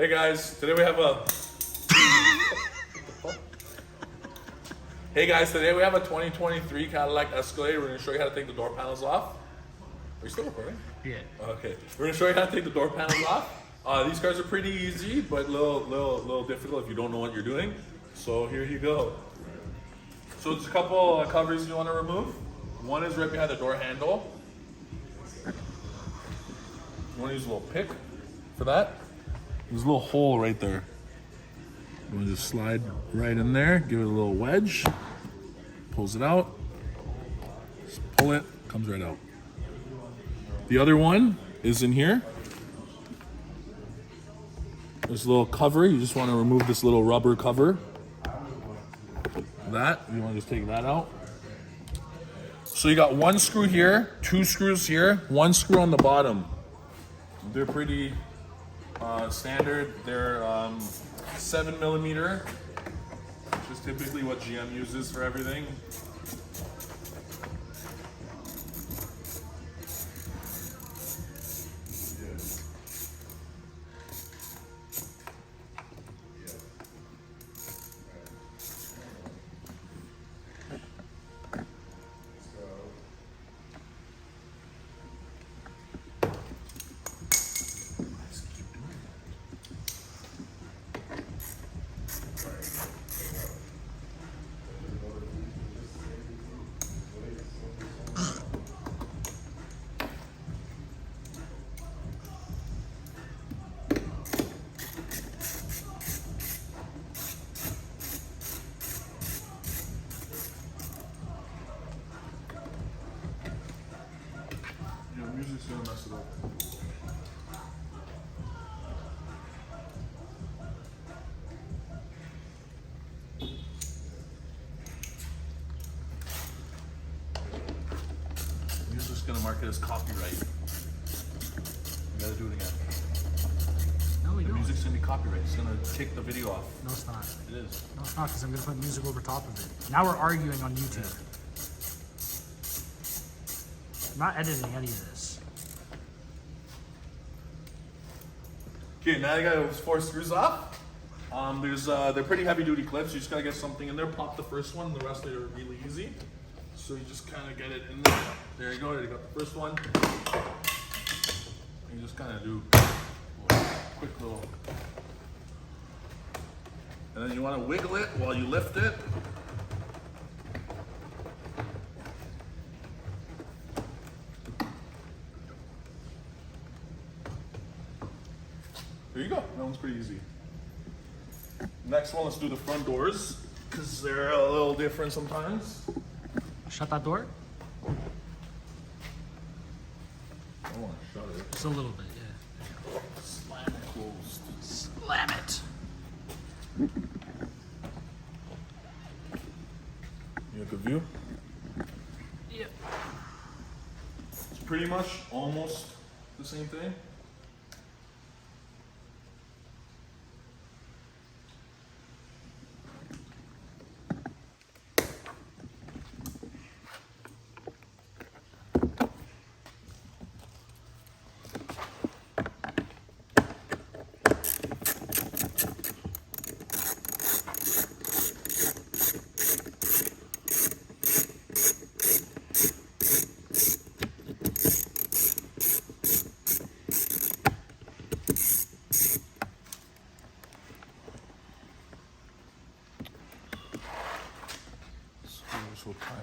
Hey guys, today we have a. Hey guys, today we have a 2023 Cadillac Escalade. We're gonna show you how to take the door panels off. Are you still recording? Yeah. Okay. We're gonna show you how to take the door panels off. These cars are pretty easy, but a little difficult if you don't know what you're doing. So here you go. So there's a couple covers you want to remove. One is right behind the door handle. You want to use a little pick for that. There's a little hole right there. You want to just slide right in there, give it a little wedge, pulls it out, just pull it, comes right out. The other one is in here. There's a little cover. You just want to remove this little rubber cover. That, you want to just take that out. So you got one screw here, two screws here, one screw on the bottom. They're pretty standard. They're 7mm, which is typically what GM uses for everything. Music's gonna mess it up. Music's gonna mark it as copyright. You gotta do it again. No, we The don't. music's gonna be copyright. It's gonna take the video off. No, it's not. It is. No, it's not, because I'm going to put music over top of it. Now we're arguing on YouTube. I'm not editing any of this. Okay, now you got those 4 screws off. They're pretty heavy duty clips. You just gotta get something in there. Pop the first one. The rest are really easy. So you just kind of get it in there. There you go. You got the first one. And you just kind of do a quick little. And then you want to wiggle it while you lift it. There you go. That one's pretty easy. Next one, let's do the front doors, because they're a little different sometimes. Shut that door? I don't want to shut it. Just a little bit, yeah. Slam it closed. Slam it. You have a view? Yep. It's pretty much almost the same thing. So tiny.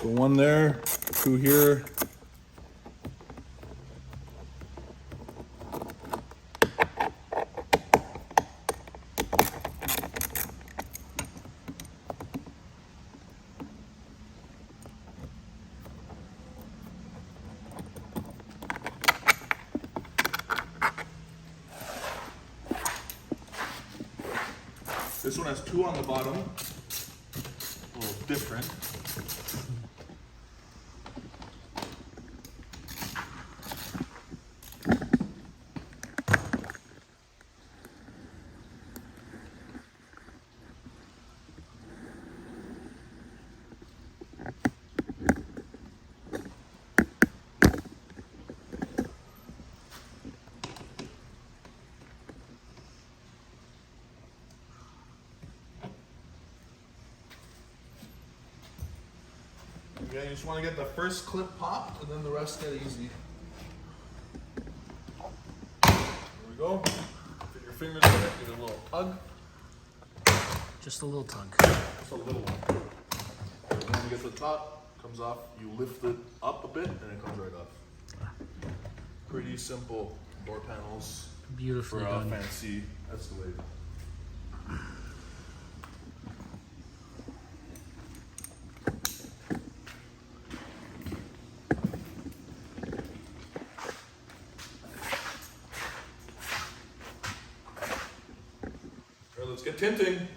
So one there, 2 here. This one has 2 on the bottom. A little different. Okay, you just want to get the first clip popped and then the rest get easy. There we go. Put your fingers in it, give it a little tug. Just a little tug. Just a little one. And when you get to the top, comes off, you lift it up a bit and it comes right off. Pretty simple door panels Beautifully for a done. fancy Escalade. All right, let's get tinting.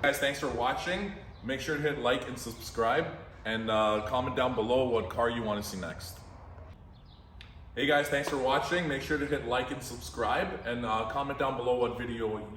Guys, thanks for watching. Make sure to hit like and subscribe, and comment down below what car you want to see next. Hey guys, thanks for watching. Make sure to hit like and subscribe, and comment down below what video